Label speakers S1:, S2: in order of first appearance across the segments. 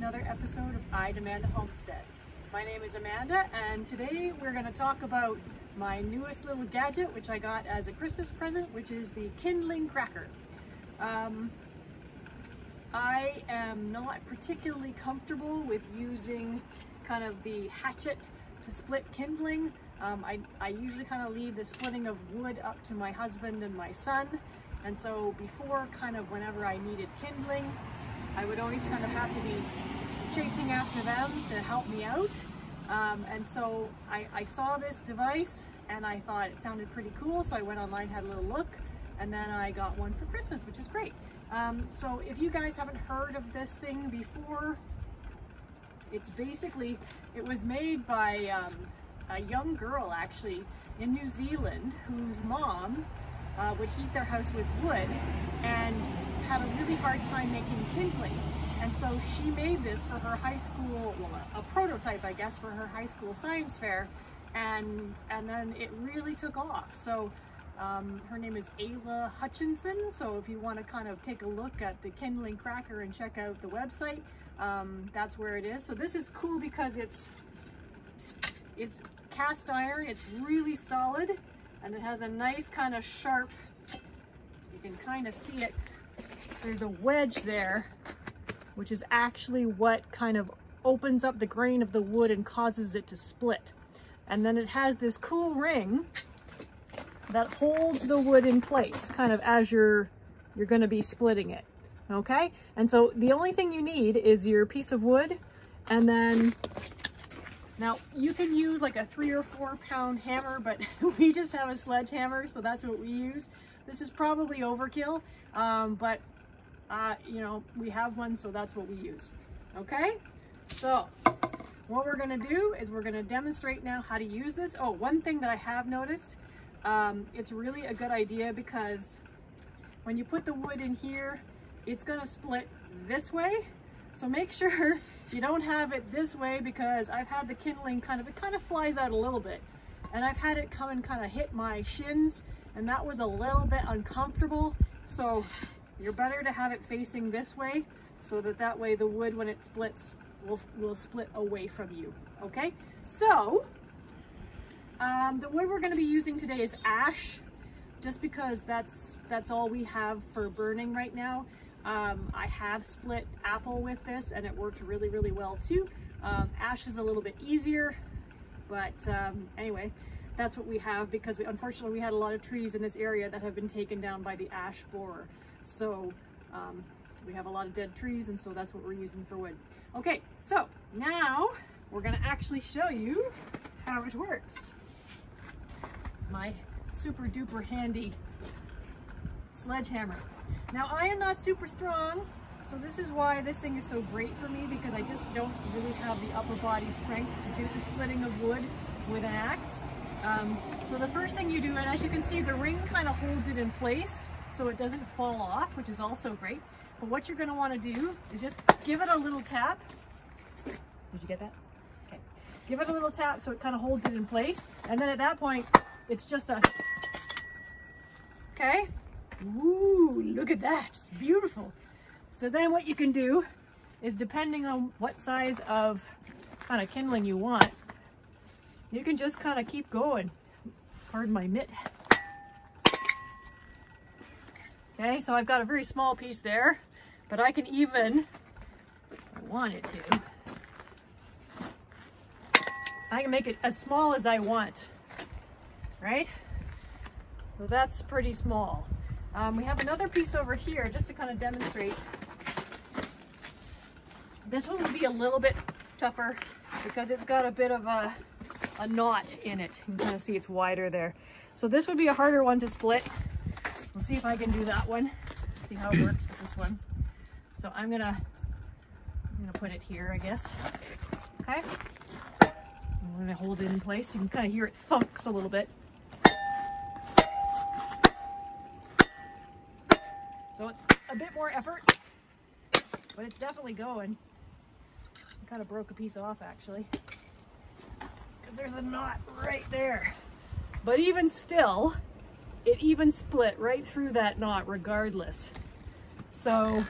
S1: another episode of I Demand a Homestead. My name is Amanda, and today we're going to talk about my newest little gadget, which I got as a Christmas present, which is the Kindling Cracker. I am not particularly comfortable with using kind of the hatchet to split kindling. I usually kind of leave the splitting of wood up to my husband and my son. And so before, kind of whenever I needed kindling, I would always kind of have to be chasing after them to help me out. And so I saw this device and I thought it sounded pretty cool. So I went online, had a little look, and then I got one for Christmas, which is great. So if you guys haven't heard of this thing before, it's basically, it was made by a young girl actually in New Zealand whose mom would heat their house with wood and had a really hard time making kindling. And so she made this for her high school, well, a prototype, I guess, for her high school science fair. And then it really took off. So her name is Ayla Hutchinson. So if you want to kind of take a look at the Kindling Cracker and check out the website, that's where it is. So this is cool because it's cast iron. It's really solid, and it has a nice kind of sharp, you can kind of see it, there's a wedge there, which is actually what kind of opens up the grain of the wood and causes it to split. And then it has this cool ring that holds the wood in place, kind of as you're going to be splitting it. Okay? And so the only thing you need is your piece of wood, and then now you can use like a 3 or 4 pound hammer, but we just have a sledgehammer, so that's what we use. This is probably overkill, but you know, we have one, so that's what we use. Okay? So what we're gonna do is we're gonna demonstrate now how to use this. Oh, one thing that I have noticed, it's really a good idea because when you put the wood in here, it's gonna split this way. So make sure you don't have it this way, because I've had the kindling it kind of flies out a little bit, and I've had it come and kind of hit my shins, and that was a little bit uncomfortable. So you're better to have it facing this way, so that way the wood, when it splits, will split away from you. Okay, so the wood we're going to be using today is ash, just because that's all we have for burning right now. I have split apple with this and it worked really, really well too. Ash is a little bit easier, but anyway, that's what we have, because unfortunately we had a lot of trees in this area that have been taken down by the ash borer. So we have a lot of dead trees, and so that's what we're using for wood. Okay, so now we're gonna actually show you how it works. My super duper handy sledgehammer. Now I am not super strong, so this is why this thing is so great for me, because I just don't really have the upper body strength to do the splitting of wood with an axe. So the first thing you do, and as you can see, the ring kind of holds it in place so it doesn't fall off, which is also great. But what you're going to want to do is just give it a little tap. Did you get that? Okay. Give it a little tap so it kind of holds it in place. And then at that point, it's just a, okay? Ooh, look at that, it's beautiful. So then what you can do is, depending on what size of kind of kindling you want, you can just kind of keep going. Pardon my mitt. Okay, so I've got a very small piece there, but I can even, if I wanted to, I can make it as small as I want, right? So that's pretty small. We have another piece over here just to kind of demonstrate. This one will be a little bit tougher because it's got a bit of a knot in it. You can kind of see it's wider there. So this would be a harder one to split. We'll see if I can do that one. See how it works with this one. So I'm gonna put it here, I guess. Okay. I'm gonna hold it in place. You can kind of hear it thunks a little bit. So it's a bit more effort, but it's definitely going. I kind of broke a piece off actually, because there's a knot right there. But even still, it even split right through that knot regardless. So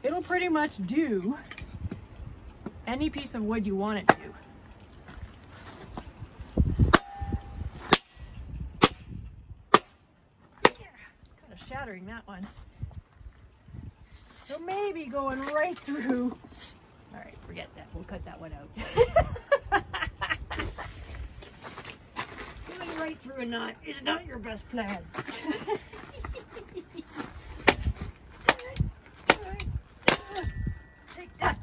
S1: it'll pretty much do any piece of wood you want it to. It's kind of shattering that one. So maybe going right through. All right, forget that. We'll cut that one out. Going right through a knot is not your best plan. Take that,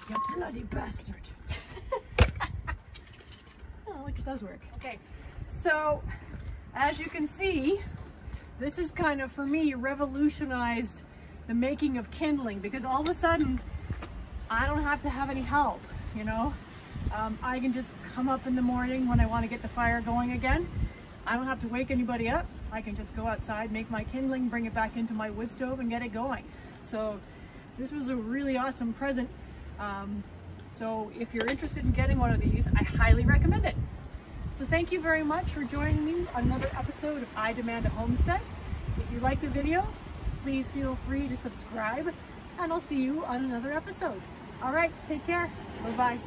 S1: you bloody bastard. Oh, look, it does work. Okay, so as you can see, this is kind of, for me, revolutionized the making of kindling, because all of a sudden I don't have to have any help, you know. I can just come up in the morning when I want to get the fire going again. I don't have to wake anybody up. I can just go outside, make my kindling, bring it back into my wood stove and get it going. So this was a really awesome present. So if you're interested in getting one of these, I highly recommend it. So thank you very much for joining me on another episode of I Demand a Homestead. If you like the video, please feel free to subscribe, and I'll see you on another episode. All right, take care. Bye-bye.